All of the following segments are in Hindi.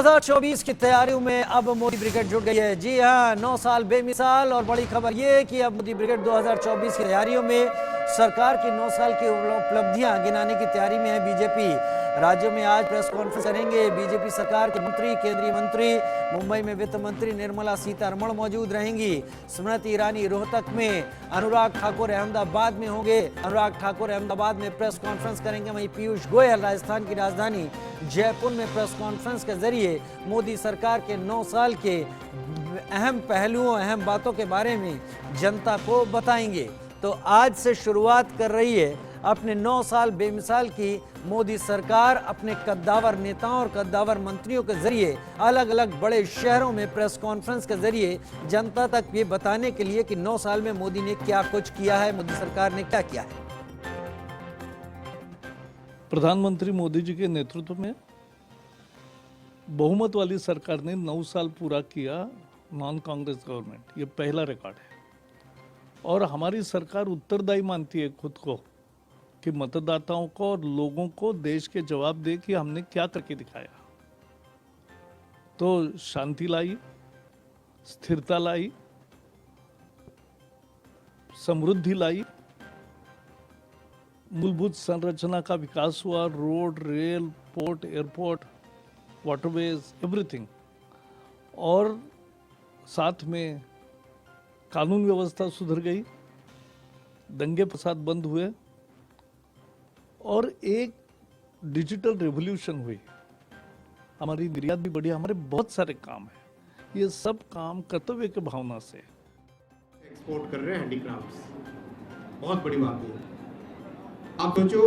2024 की तैयारियों में अब मोदी ब्रिगेड जुट गई है। जी हां, 9 साल बेमिसाल। और बड़ी खबर ये कि अब मोदी ब्रिगेड 2024 की तैयारियों में सरकार की 9 साल की उपलब्धियां गिनाने की तैयारी में है बीजेपी। राज्यों में आज प्रेस कॉन्फ्रेंस करेंगे बीजेपी सरकार के मंत्री, केंद्रीय मंत्री। मुंबई में वित्त मंत्री निर्मला सीतारमण मौजूद रहेंगी। स्मृति ईरानी रोहतक में, अनुराग ठाकुर अहमदाबाद में होंगे। अनुराग ठाकुर अहमदाबाद में प्रेस कॉन्फ्रेंस करेंगे। वहीं पीयूष गोयल राजस्थान की राजधानी जयपुर में प्रेस कॉन्फ्रेंस के जरिए मोदी सरकार के 9 साल के अहम पहलुओं, अहम बातों के बारे में जनता को बताएंगे। तो आज से शुरुआत कर रही है अपने 9 साल बेमिसाल की मोदी सरकार। अपने कद्दावर नेताओं और कद्दावर मंत्रियों के जरिए अलग अलग बड़े शहरों में प्रेस कॉन्फ्रेंस के जरिए जनता तक ये बताने के लिए कि 9 साल में मोदी ने क्या कुछ किया है, मोदी सरकार ने क्या किया है। प्रधानमंत्री मोदी जी के नेतृत्व में बहुमत वाली सरकार ने 9 साल पूरा किया, नॉन कांग्रेस गवर्नमेंट। ये पहला रिकॉर्ड है। और हमारी सरकार उत्तरदायी मानती है खुद को कि मतदाताओं को और लोगों को देश के जवाब दे कि हमने क्या करके दिखाया। तो शांति लाई, स्थिरता लाई, समृद्धि लाई, मूलभूत संरचना का विकास हुआ, road, rail, port, airport, waterways, everything. और साथ में कानून व्यवस्था सुधर गई, दंगे फसाद बंद हुए और एक डिजिटल रेवोल्यूशन हुई। हमारी निर्यात भी बढ़ी, हमारे बहुत सारे काम हैं। ये सब काम कर्तव्य की भावना से एक्सपोर्ट कर रहे हैं हैंडीक्राफ्ट्स, बहुत बड़ी बात है। आप सोचो,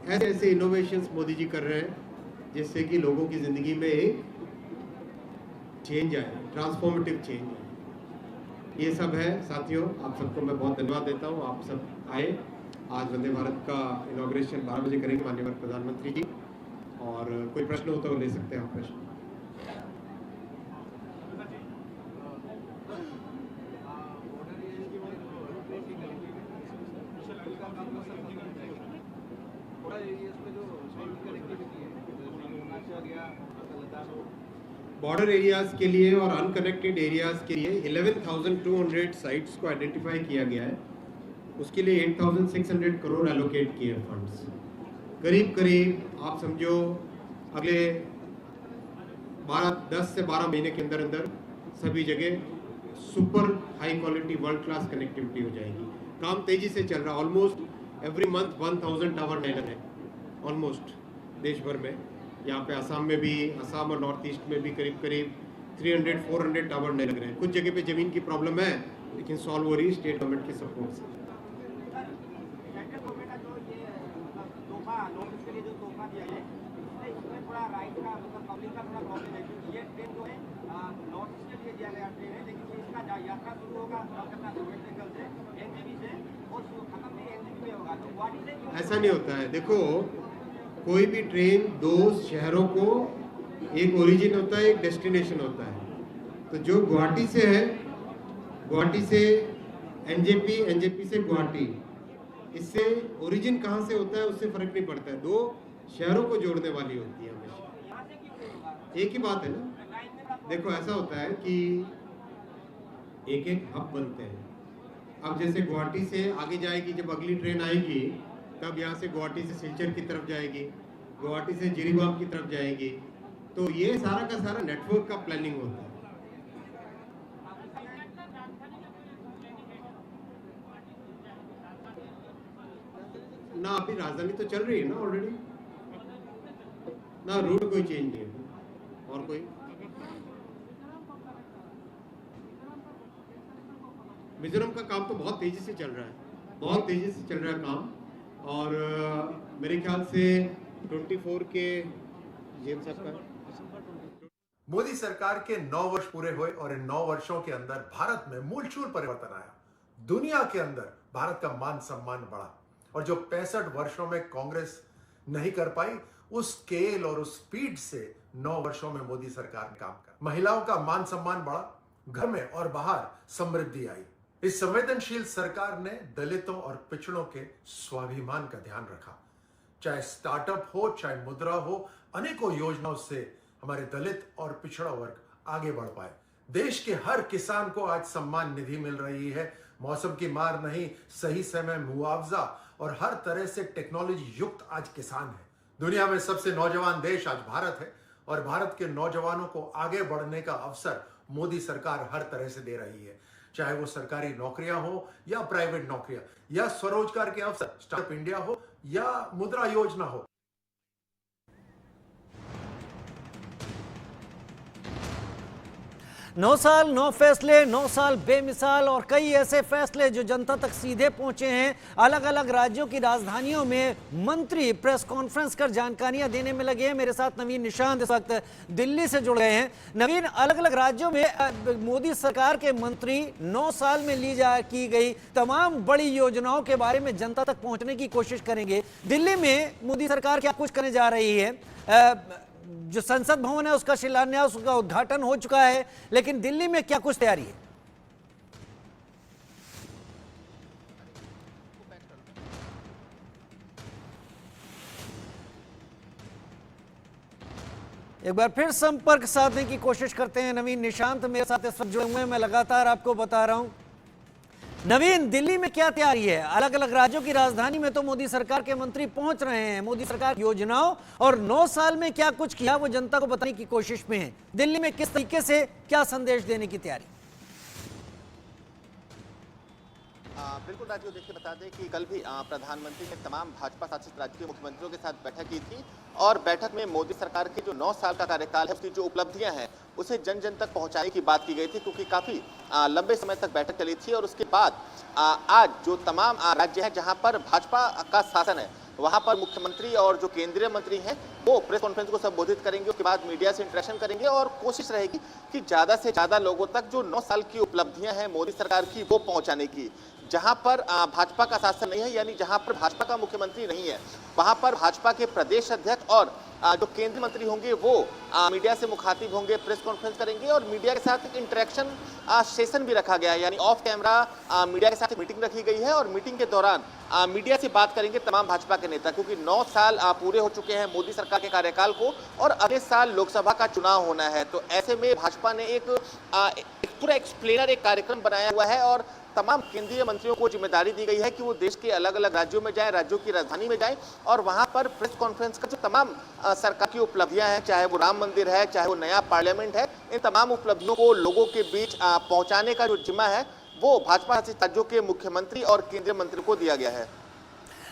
ऐसे ऐसे इनोवेशंस मोदी जी कर रहे हैं जिससे कि लोगों की जिंदगी में एक चेंज आए, ट्रांसफॉर्मेटिव चेंज आए। ये सब है साथियों। आप सबको मैं बहुत धन्यवाद देता हूँ, आप सब आए। आज वंदे भारत का इनॉग्रेशन 12 बजे करेंगे माननीय प्रधानमंत्री जी। और कोई प्रश्न हो तो ले सकते हैं आप प्रश्न। बॉर्डर एरियाज के लिए और अनकनेक्टेड एरियाज के लिए 11,200 साइट्स को आइडेंटिफाई किया गया है। उसके लिए 8,600 करोड़ एलोकेट किए फंड्स। करीब करीब आप समझो अगले 10 से 12 महीने के अंदर अंदर सभी जगह super high quality world class connectivity हो जाएगी। काम तेजी से चल रहा है। ऑलमोस्ट एवरी मंथ 1000 टावर नए लग रहे हैं ऑलमोस्ट देश भर में। यहाँ पे असम में भी, असम और नॉर्थ ईस्ट में भी करीब करीब 300-400 टावर नए लग रहे हैं। कुछ जगह पे जमीन की प्रॉब्लम है लेकिन सॉल्व हो रही है स्टेट गवर्नमेंट के सपोर्ट से। ऐसा नहीं होता है। देखो, कोई भी ट्रेन दो शहरों को, एक ओरिजिन होता है, एक डेस्टिनेशन होता है। तो जो गुवाहाटी से है, गुवाहाटी से एनजेपी, एनजेपी से गुवाहाटी, इससे ओरिजिन कहाँ से होता है उससे फर्क नहीं पड़ता है। दो शहरों को जोड़ने वाली होती है हमेशा। एक ही बात है ना। देखो, ऐसा होता है कि एक एक हब बनते हैं। अब जैसे गुवाहाटी से आगे जाएगी, जब अगली ट्रेन आएगी तब यहाँ से गुवाहाटी से सिलचर की तरफ जाएगी, गुवाहाटी से जिरीबाम की तरफ जाएगी। तो ये सारा का सारा नेटवर्क का प्लानिंग होता है। ना अभी राजधानी तो चल रही है ना ऑलरेडी ना, रूट कोई चेंज नहीं है। और कोई मिजोरम का काम तो बहुत तेजी से चल रहा है, बहुत तेजी से चल रहा है काम। और मेरे ख्याल से 24 के जेम साहब का मोदी सरकार के 9 वर्ष पूरे हुए और इन 9 वर्षों के अंदर भारत में मूलचूल परिवर्तन आया। दुनिया के अंदर भारत का मान सम्मान बढ़ा और जो 65 वर्षों में कांग्रेस नहीं कर पाई, उस स्केल और उस स्पीड से 9 वर्षों में मोदी सरकार ने काम किया। महिलाओं का मान सम्मान बढ़ा, घर में और बाहर समृद्धि आई। इस संवेदनशील सरकार ने दलितों और पिछड़ों के स्वाभिमान का ध्यान रखा। चाहे स्टार्टअप हो, चाहे मुद्रा हो, अनेकों योजनाओं से हमारे दलित और पिछड़ा वर्ग आगे बढ़ पाए। देश के हर किसान को आज सम्मान निधि मिल रही है। मौसम की मार नहीं, सही समय मुआवजा और हर तरह से टेक्नोलॉजी युक्त आज किसान है। दुनिया में सबसे नौजवान देश आज भारत है और भारत के नौजवानों को आगे बढ़ने का अवसर मोदी सरकार हर तरह से दे रही है, चाहे वो सरकारी नौकरियां हो या प्राइवेट नौकरियां या स्वरोजगार के अवसर, स्टार्टअप इंडिया हो या मुद्रा योजना हो। 9 साल 9 फैसले, 9 साल बेमिसाल और कई ऐसे फैसले जो जनता तक सीधे पहुंचे हैं। अलग अलग राज्यों की राजधानियों में मंत्री प्रेस कॉन्फ्रेंस कर जानकारियां देने में लगे हैं। मेरे साथ नवीन निशांत इस वक्त दिल्ली से जुड़ गए हैं। नवीन, अलग अलग राज्यों में मोदी सरकार के मंत्री 9 साल में की गई तमाम बड़ी योजनाओं के बारे में जनता तक पहुंचने की कोशिश करेंगे। दिल्ली में मोदी सरकार क्या कुछ करने जा रही है? जो संसद भवन है उसका शिलान्यास, उसका उद्घाटन हो चुका है, लेकिन दिल्ली में क्या कुछ तैयारी है? एक बार फिर संपर्क साधने की कोशिश करते हैं। नवीन निशांत मेरे साथ इस वक्त जुड़े हुए हैं। मैं लगातार आपको बता रहा हूं। नवीन, दिल्ली में क्या तैयारी है? अलग अलग राज्यों की राजधानी में तो मोदी सरकार के मंत्री पहुंच रहे हैं। मोदी सरकार योजनाओं और 9 साल में क्या कुछ किया वो जनता को बताने की कोशिश में है। दिल्ली में किस तरीके से क्या संदेश देने की तैयारी? बिल्कुल राजीव, देखिए बता दें कि कल भी प्रधानमंत्री ने तमाम भाजपा शासित राज्यों के मुख्यमंत्रियों के साथ बैठक की थी और बैठक में मोदी सरकार के जो 9 साल का कार्यकाल है उसकी जो उपलब्धियां हैं उसे जन जन तक पहुंचाने की बात की गई थी, क्योंकि काफी लंबे समय तक बैठक चली थी। और उसके बाद आज जो तमाम राज्य हैं जहां पर भाजपा का शासन है वहां पर मुख्यमंत्री और जो केंद्रीय मंत्री हैं वो प्रेस कॉन्फ्रेंस को संबोधित करेंगे। उसके बाद मीडिया से इंटरेक्शन करेंगे और कोशिश रहेगी कि ज्यादा से ज्यादा लोगों तक जो 9 साल की उपलब्धियां हैं मोदी सरकार की वो पहुंचाने की। जहां पर भाजपा का शासन नहीं है, यानी जहां पर भाजपा का मुख्यमंत्री नहीं है, वहां पर भाजपा के प्रदेश अध्यक्ष और जो केंद्रीय मंत्री होंगे वो मीडिया से मुखातिब होंगे, प्रेस कॉन्फ्रेंस करेंगे और मीडिया के साथ एक इंटरेक्शन सेशन भी रखा गया है, यानी ऑफ कैमरा मीडिया के साथ मीटिंग रखी गई है। और मीटिंग के दौरान मीडिया से बात करेंगे तमाम भाजपा के नेता, क्योंकि 9 साल पूरे हो चुके हैं मोदी सरकार के कार्यकाल को और अगले साल लोकसभा का चुनाव होना है। तो ऐसे में भाजपा ने एक पूरा एक्सप्लेनर एक कार्यक्रम बनाया हुआ है और तमाम केंद्रीय मंत्रियों को जिम्मेदारी दी गई है कि वो देश के अलग अलग राज्यों में जाएं, राज्यों की राजधानी में जाएं और वहां पर प्रेस कॉन्फ्रेंस का जो तमाम सरकार की उपलब्धियां हैं, चाहे वो राम मंदिर है, चाहे वो नया पार्लियामेंट है, इन तमाम उपलब्धियों को लोगों के बीच पहुंचाने का जो जिम्मा है वो भाजपा शासित राज्यों के मुख्यमंत्री और केंद्रीय मंत्री को दिया गया है।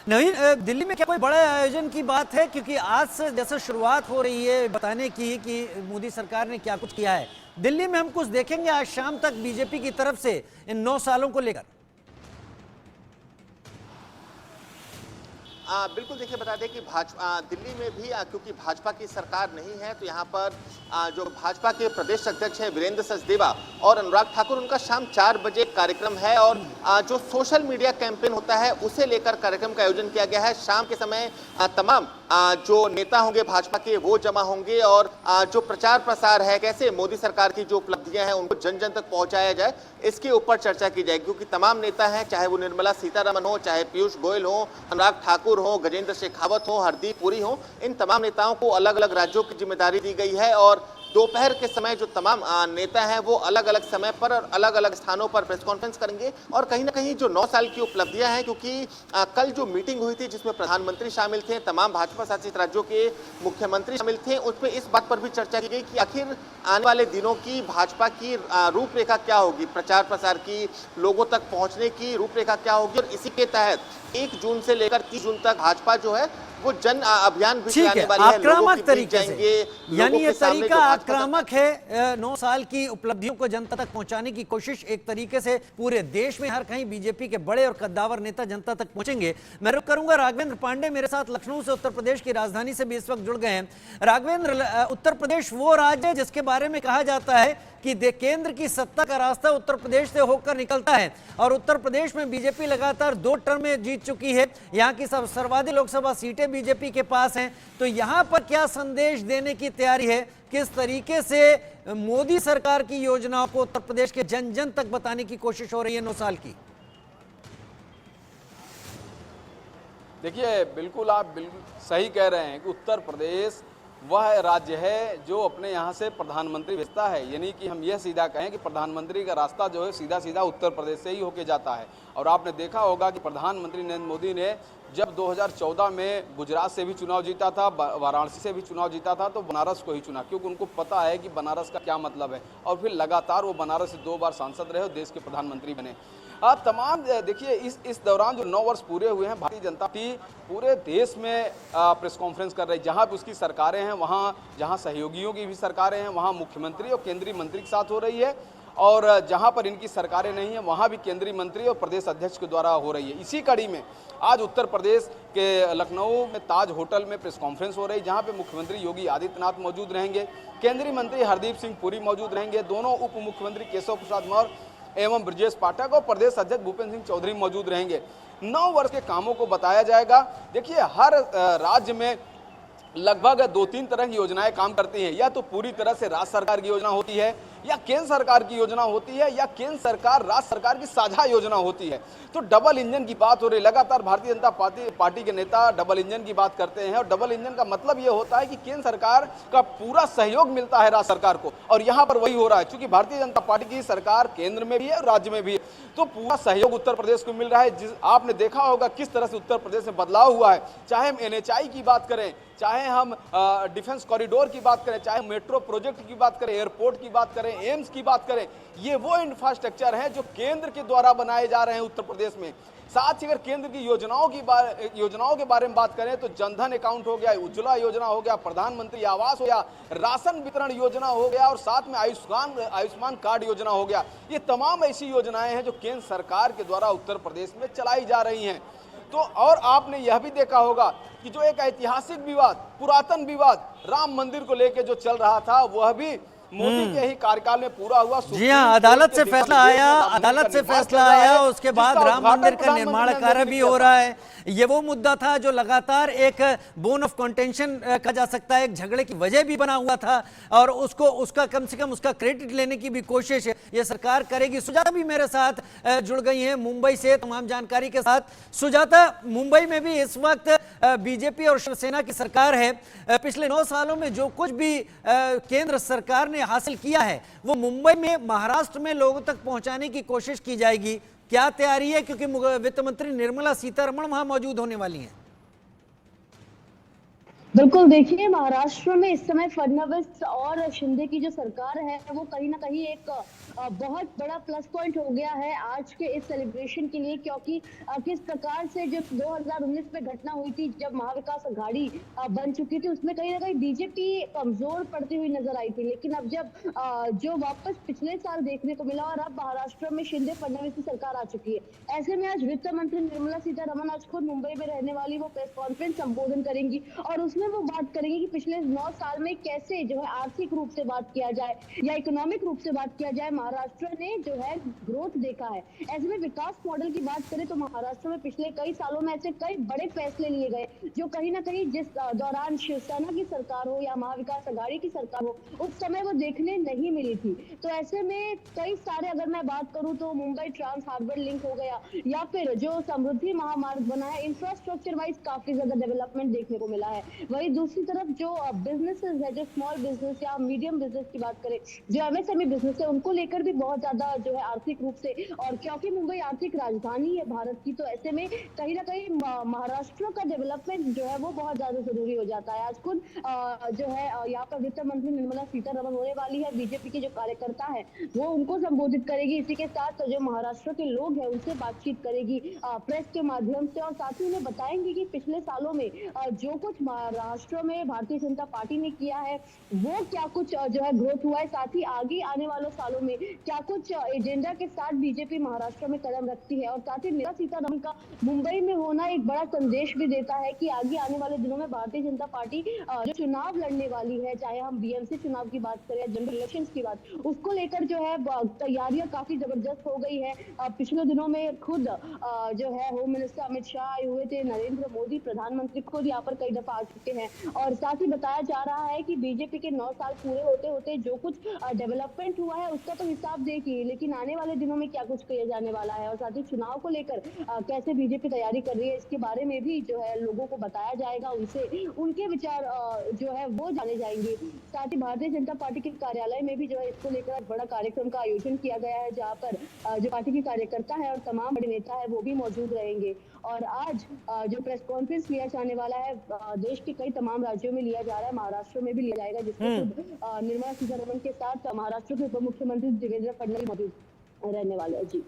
नवीन, दिल्ली में क्या कोई बड़ा आयोजन की बात है? क्योंकि आज से जैसे शुरुआत हो रही है बताने की कि मोदी सरकार ने क्या कुछ किया है, दिल्ली में हम कुछ देखेंगे आज शाम तक बीजेपी की तरफ से इन 9 सालों को लेकर? बिल्कुल, देखिए बता दें कि दिल्ली में भी क्योंकि भाजपा की सरकार नहीं है तो यहाँ पर जो भाजपा के प्रदेश अध्यक्ष हैं वीरेंद्र सचदेवा और अनुराग ठाकुर, उनका शाम 4 बजे कार्यक्रम है और जो सोशल मीडिया कैंपेन होता है उसे लेकर कार्यक्रम का आयोजन किया गया है। शाम के समय तमाम जो नेता होंगे भाजपा के वो जमा होंगे और जो प्रचार प्रसार है, कैसे मोदी सरकार की जो उपलब्धियां हैं उनको जन जन तक पहुंचाया जाए, इसके ऊपर चर्चा की जाएगी। क्योंकि तमाम नेता हैं, चाहे वो निर्मला सीतारमण हो, चाहे पीयूष गोयल हो, अनुराग ठाकुर हो, गजेंद्र शेखावत हो, हरदीप पुरी हो, इन तमाम नेताओं को अलग अलग राज्यों की जिम्मेदारी दी गई है और दोपहर के समय जो तमाम नेता हैं वो अलग अलग समय पर और अलग अलग स्थानों पर प्रेस कॉन्फ्रेंस करेंगे। और कहीं ना कहीं जो 9 साल की उपलब्धियां हैं, क्योंकि कल जो मीटिंग हुई थी जिसमें प्रधानमंत्री शामिल थे, तमाम भाजपा शासित राज्यों के मुख्यमंत्री शामिल थे, उस पर इस बात पर भी चर्चा की गई कि आखिर आने वाले दिनों की भाजपा की रूपरेखा क्या होगी, प्रचार प्रसार की, लोगों तक पहुंचने की रूपरेखा क्या होगी। और इसी के तहत 1 जून से लेकर 30 जून तक भाजपा जो है वो जन अभियान भी चलाने वाली है, आक्रामक तरीके से, यानी ये तरीका आक्रामक है। 9 साल की उपलब्धियों को जनता तक पहुंचाने की कोशिश एक तरीके से पूरे देश में हर कहीं बीजेपी के बड़े और कद्दावर नेता जनता तक पहुंचेंगे। मैं रुक करूंगा राघवेंद्र पांडे मेरे साथ लखनऊ से उत्तर प्रदेश की राजधानी से भी इस वक्त जुड़ गए हैं। राघवेंद्र, उत्तर प्रदेश वो राज्य है जिसके बारे में कहा जाता है कि केंद्र की सत्ता का रास्ता उत्तर प्रदेश से होकर निकलता है और उत्तर प्रदेश में बीजेपी लगातार 2 टर्म में जीत चुकी है। यहाँ की सर्वाधिक लोकसभा सीटें बीजेपी के पास हैं। तो यहाँ पर क्या संदेश देने की तैयारी है? किस तरीके से मोदी सरकार की योजनाओं को उत्तर प्रदेश के जन जन तक बताने की कोशिश हो रही है 9 साल की? देखिए, बिल्कुल आप बिल्कुल सही कह रहे हैं कि उत्तर प्रदेश वह राज्य है जो अपने यहाँ से प्रधानमंत्री भेजता है। यानी कि हम यह सीधा कहें कि प्रधानमंत्री का रास्ता जो है सीधा सीधा उत्तर प्रदेश से ही होके जाता है। और आपने देखा होगा कि प्रधानमंत्री नरेंद्र मोदी ने जब 2014 में गुजरात से भी चुनाव जीता था, वाराणसी से भी चुनाव जीता था, तो बनारस को ही चुना, क्योंकि उनको पता है कि बनारस का क्या मतलब है। और फिर लगातार वो बनारस से 2 बार सांसद रहे और देश के प्रधानमंत्री बने। तमाम देखिए इस दौरान जो 9 वर्ष पूरे हुए हैं, भारतीय जनता पार्टी पूरे देश में प्रेस कॉन्फ्रेंस कर रही है। जहां भी उसकी सरकारें हैं, वहां जहां सहयोगियों की भी सरकारें हैं, वहां मुख्यमंत्री और केंद्रीय मंत्री के साथ हो रही है, और जहां पर इनकी सरकारें नहीं है वहां भी केंद्रीय मंत्री और प्रदेश अध्यक्ष के द्वारा हो रही है। इसी कड़ी में आज उत्तर प्रदेश के लखनऊ में ताज होटल में प्रेस कॉन्फ्रेंस हो रही है, जहां पे मुख्यमंत्री योगी आदित्यनाथ मौजूद रहेंगे, केंद्रीय मंत्री हरदीप सिंह पुरी मौजूद रहेंगे, दोनों उप मुख्यमंत्री केशव प्रसाद मौर्य एवं ब्रजेश पाठक और प्रदेश अध्यक्ष भूपेंद्र सिंह चौधरी मौजूद रहेंगे। 9 वर्ष के कामों को बताया जाएगा। देखिए हर राज्य में लगभग 2-3 तरह की योजनाएं काम करती हैं। या तो पूरी तरह से राज्य सरकार की योजना होती है, या केंद्र सरकार की योजना होती है, या केंद्र सरकार राज्य सरकार की साझा योजना होती है। तो डबल इंजन की बात हो रही है। लगातार भारतीय जनता पार्टी के नेता डबल इंजन की बात करते हैं, और डबल इंजन का मतलब ये होता है कि केंद्र सरकार का पूरा सहयोग मिलता है राज्य सरकार को, और यहाँ पर वही हो रहा है। क्योंकि भारतीय जनता पार्टी की सरकार केंद्र में भी है और राज्य में भी है, तो पूरा सहयोग उत्तर प्रदेश को मिल रहा है। आपने देखा होगा किस तरह से उत्तर प्रदेश में बदलाव हुआ है। चाहे हम NHI की बात करें, चाहे हम डिफेंस कॉरिडोर की बात करें, चाहे मेट्रो प्रोजेक्ट की बात करें, एयरपोर्ट की बात करें, एम्स की बात करें, ये वो इंफ्रास्ट्रक्चर है जो केंद्र के द्वारा बनाए जा रहे हैं उत्तर प्रदेश में। साथ ही अगर केंद्र की योजनाओं के बारे में बात करें तो जनधन अकाउंट हो गया, उज्ज्वला योजना हो गया, प्रधानमंत्री आवास हो गया, राशन वितरण योजना हो गया, और साथ में आयुष्मान कार्ड योजना हो गया। ये तमाम ऐसी योजनाएं हैं जो केंद्र सरकार के द्वारा उत्तर प्रदेश में चलाई जा रही हैं। तो और आपने यह भी देखा होगा कि जो एक ऐतिहासिक विवाद, पुरातन विवाद राम मंदिर को लेकर जो चल रहा था, वह भी मोदी के ही कार्यकाल में पूरा हुआ। जी हाँ, अदालत से फैसला आया, उसके बाद राम मंदिर का निर्माण कार्य भी हो रहा है। ये वो मुद्दा था जो लगातार एक बोन ऑफ कंटेंशन कहा जा सकता है, एक झगड़े की वजह भी बना हुआ था, और उसका कम से कम उसका क्रेडिट लेने की भी कोशिश ये सरकार करेगी। सुजाता भी मेरे साथ जुड़ गई हैं मुंबई से तमाम जानकारी के साथ। सुजाता, मुंबई में भी इस वक्त बीजेपी और शिवसेना की सरकार है। पिछले 9 सालों में जो कुछ भी केंद्र सरकार ने हासिल किया है वो मुंबई में, महाराष्ट्र में लोगों तक पहुंचाने की कोशिश की जाएगी। क्या तैयारी है, क्योंकि वित्त मंत्री निर्मला सीतारमण वहां मौजूद होने वाली हैं? बिल्कुल, देखिए महाराष्ट्र में इस समय फडणवीस और शिंदे की जो सरकार है वो कहीं ना कहीं एक बहुत बड़ा प्लस पॉइंट हो गया है आज के इस सेलिब्रेशन के लिए, क्योंकि किस प्रकार से जो 2019 में घटना हुई थी जब महाविकास अघाड़ी बन चुकी थी, उसमें कहीं ना कहीं बीजेपी कमजोर पड़ती हुई नजर आई थी। लेकिन अब जब जो वापस पिछले साल देखने को मिला, और अब महाराष्ट्र में शिंदे फडणवीस की सरकार आ चुकी है, ऐसे में आज वित्त मंत्री निर्मला सीतारमण आज खुद मुंबई में रहने वाली वो प्रेस कॉन्फ्रेंस संबोधन करेंगी, और उसमें वो बात करेंगे कि पिछले 9 साल में कैसे जो है आर्थिक रूप से बात किया जाए या इकोनॉमिक रूप से बात किया जाए, महाराष्ट्र ने जो है ग्रोथ देखा है। ऐसे में विकास मॉडल की बात करें तो महाराष्ट्र में पिछले कई सालों में ऐसे कई बड़े फैसले लिए गए जो कहीं ना कहीं जिस दौरान शिवसेना की सरकार हो या महाविकास अघाड़ी की सरकार हो, उस समय वो देखने नहीं मिली थी। तो ऐसे में कई सारे, अगर मैं बात करूं तो मुंबई ट्रांस हार्बर लिंक हो गया, या फिर जो समृद्धि महामार्ग बना है, इंफ्रास्ट्रक्चर वाइज काफी ज्यादा डेवलपमेंट देखने को मिला है। वही दूसरी तरफ जो बिजनेसेस है, जो स्मॉल बिजनेस या मीडियम बिजनेस की बात करें, जो MSME बिजनेस है, उनको लेकर भी बहुत ज्यादा जो है आर्थिक रूप से, और क्योंकि मुंबई आर्थिक राजधानी है भारत की, तो ऐसे में कहीं ना कहीं महाराष्ट्र का डेवलपमेंट जो है वो बहुत ज्यादा जरूरी हो जाता है। आज खुद जो है यहाँ पर वित्त मंत्री निर्मला सीतारमण होने वाली है, बीजेपी के जो कार्यकर्ता है वो उनको संबोधित करेगी। इसी के साथ जो महाराष्ट्र के लोग हैं उनसे बातचीत करेगी प्रेस के माध्यम से, और साथ ही उन्हें बताएंगे कि पिछले सालों में जो कुछ महाराष्ट्र में भारतीय जनता पार्टी ने किया है वो क्या कुछ जो है ग्रोथ हुआ है, साथ ही आगे आने वाले सालों में क्या कुछ एजेंडा के साथ बीजेपी महाराष्ट्र में कदम रखती है। और साथ ही निर्मला सीतारमण का मुंबई में होना एक बड़ा संदेश भी देता है कि आगे आने वाले दिनों में भारतीय जनता पार्टी जो चुनाव लड़ने वाली है, चाहे हम BMC चुनाव की बात करें, जनरल इलेक्शंस की बात, उसको लेकर जो है तैयारियां काफी जबरदस्त हो गई है। पिछले दिनों में खुद जो है होम मिनिस्टर अमित शाह आए हुए थे, नरेंद्र मोदी प्रधानमंत्री खुद यहाँ पर कई दफा आ चुके हैं। और साथ ही बताया जा रहा है कि बीजेपी के 9 साल पूरे होते होते जो कुछ डेवलपमेंट हुआ है उसका तो हिसाब देखिए, लेकिन आने वाले दिनों में क्या कुछ किया जाने वाला है और साथ ही चुनाव को लेकर कैसे बीजेपी तैयारी कर रही है, इसके बारे में भी जो है लोगों को बताया जाएगा, उनसे उनके विचार जो है वो जाने जाएंगे। साथ ही भारतीय जनता पार्टी के कार्यालय में भी जो है इसको लेकर बड़ा कार्यक्रम का आयोजन किया गया है, जहां पर जो पार्टी के कार्यकर्ता है और तमाम बड़े नेता है वो भी मौजूद रहेंगे। और आज जो प्रेस कॉन्फ्रेंस लिया जाने वाला है देश के कई तमाम राज्यों में लिया जा रहा है, महाराष्ट्र में भी लिया जाएगा, जिसमें खुद निर्मला सीतारमण के साथ महाराष्ट्र के उप मुख्यमंत्री देवेंद्र फडणवीस मौजूद रहने वाले हैं। जी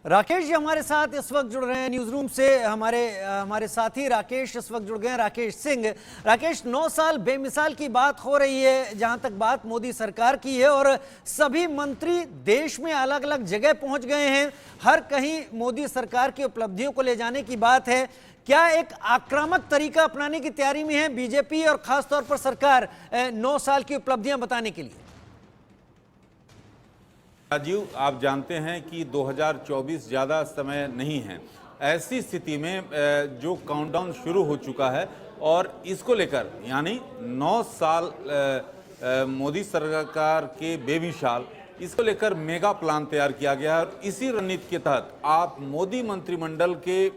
राकेश जी हमारे साथ इस वक्त जुड़ रहे हैं न्यूज रूम से, हमारे साथी राकेश इस वक्त जुड़ गए हैं, राकेश सिंह। राकेश, 9 साल बेमिसाल की बात हो रही है जहां तक बात मोदी सरकार की है, और सभी मंत्री देश में अलग अलग जगह पहुंच गए हैं, हर कहीं मोदी सरकार की उपलब्धियों को ले जाने की बात है। क्या एक आक्रामक तरीका अपनाने की तैयारी में है बीजेपी और खासतौर पर सरकार 9 साल की उपलब्धियां बताने के लिए? राजीव, आप जानते हैं कि 2024 ज़्यादा समय नहीं है। ऐसी स्थिति में जो काउंटडाउन शुरू हो चुका है और इसको लेकर यानी 9 साल मोदी सरकार के बेबी साल, इसको लेकर मेगा प्लान तैयार किया गया है। और इसी रणनीति के तहत आप मोदी मंत्रिमंडल के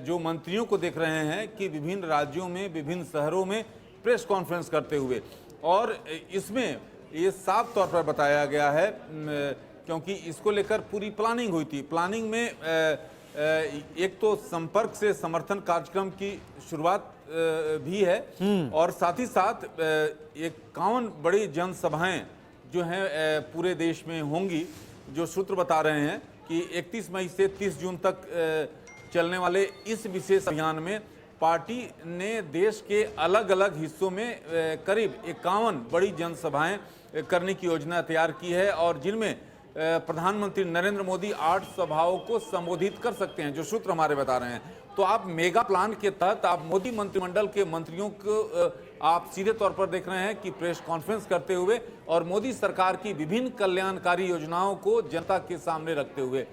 जो मंत्रियों को देख रहे हैं कि विभिन्न राज्यों में, विभिन्न शहरों में प्रेस कॉन्फ्रेंस करते हुए, और इसमें ये साफ तौर पर बताया गया है क्योंकि इसको लेकर पूरी प्लानिंग हुई थी। प्लानिंग में एक तो संपर्क से समर्थन कार्यक्रम की शुरुआत भी है और साथ ही साथ 51 बड़ी जनसभाएं जो हैं पूरे देश में होंगी, जो सूत्र बता रहे हैं कि 31 मई से 30 जून तक चलने वाले इस विशेष अभियान में पार्टी ने देश के अलग अलग हिस्सों में करीब 51 बड़ी जनसभाएं करने की योजना तैयार की है, और जिनमें प्रधानमंत्री नरेंद्र मोदी 8 सभाओं को संबोधित कर सकते हैं, जो सूत्र हमारे बता रहे हैं। तो आप मेगा प्लान के तहत आप मोदी मंत्रिमंडल के मंत्रियों को आप सीधे तौर पर देख रहे हैं कि प्रेस कॉन्फ्रेंस करते हुए और मोदी सरकार की विभिन्न कल्याणकारी योजनाओं को जनता के सामने रखते हुए।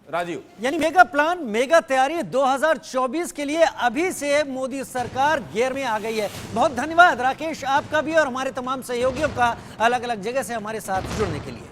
राजीव, यानी मेगा प्लान, मेगा तैयारी 2024 के लिए अभी से मोदी सरकार गियर में आ गई है। बहुत धन्यवाद राकेश आपका भी और हमारे तमाम सहयोगियों का अलग अलग जगह से हमारे साथ जुड़ने के लिए।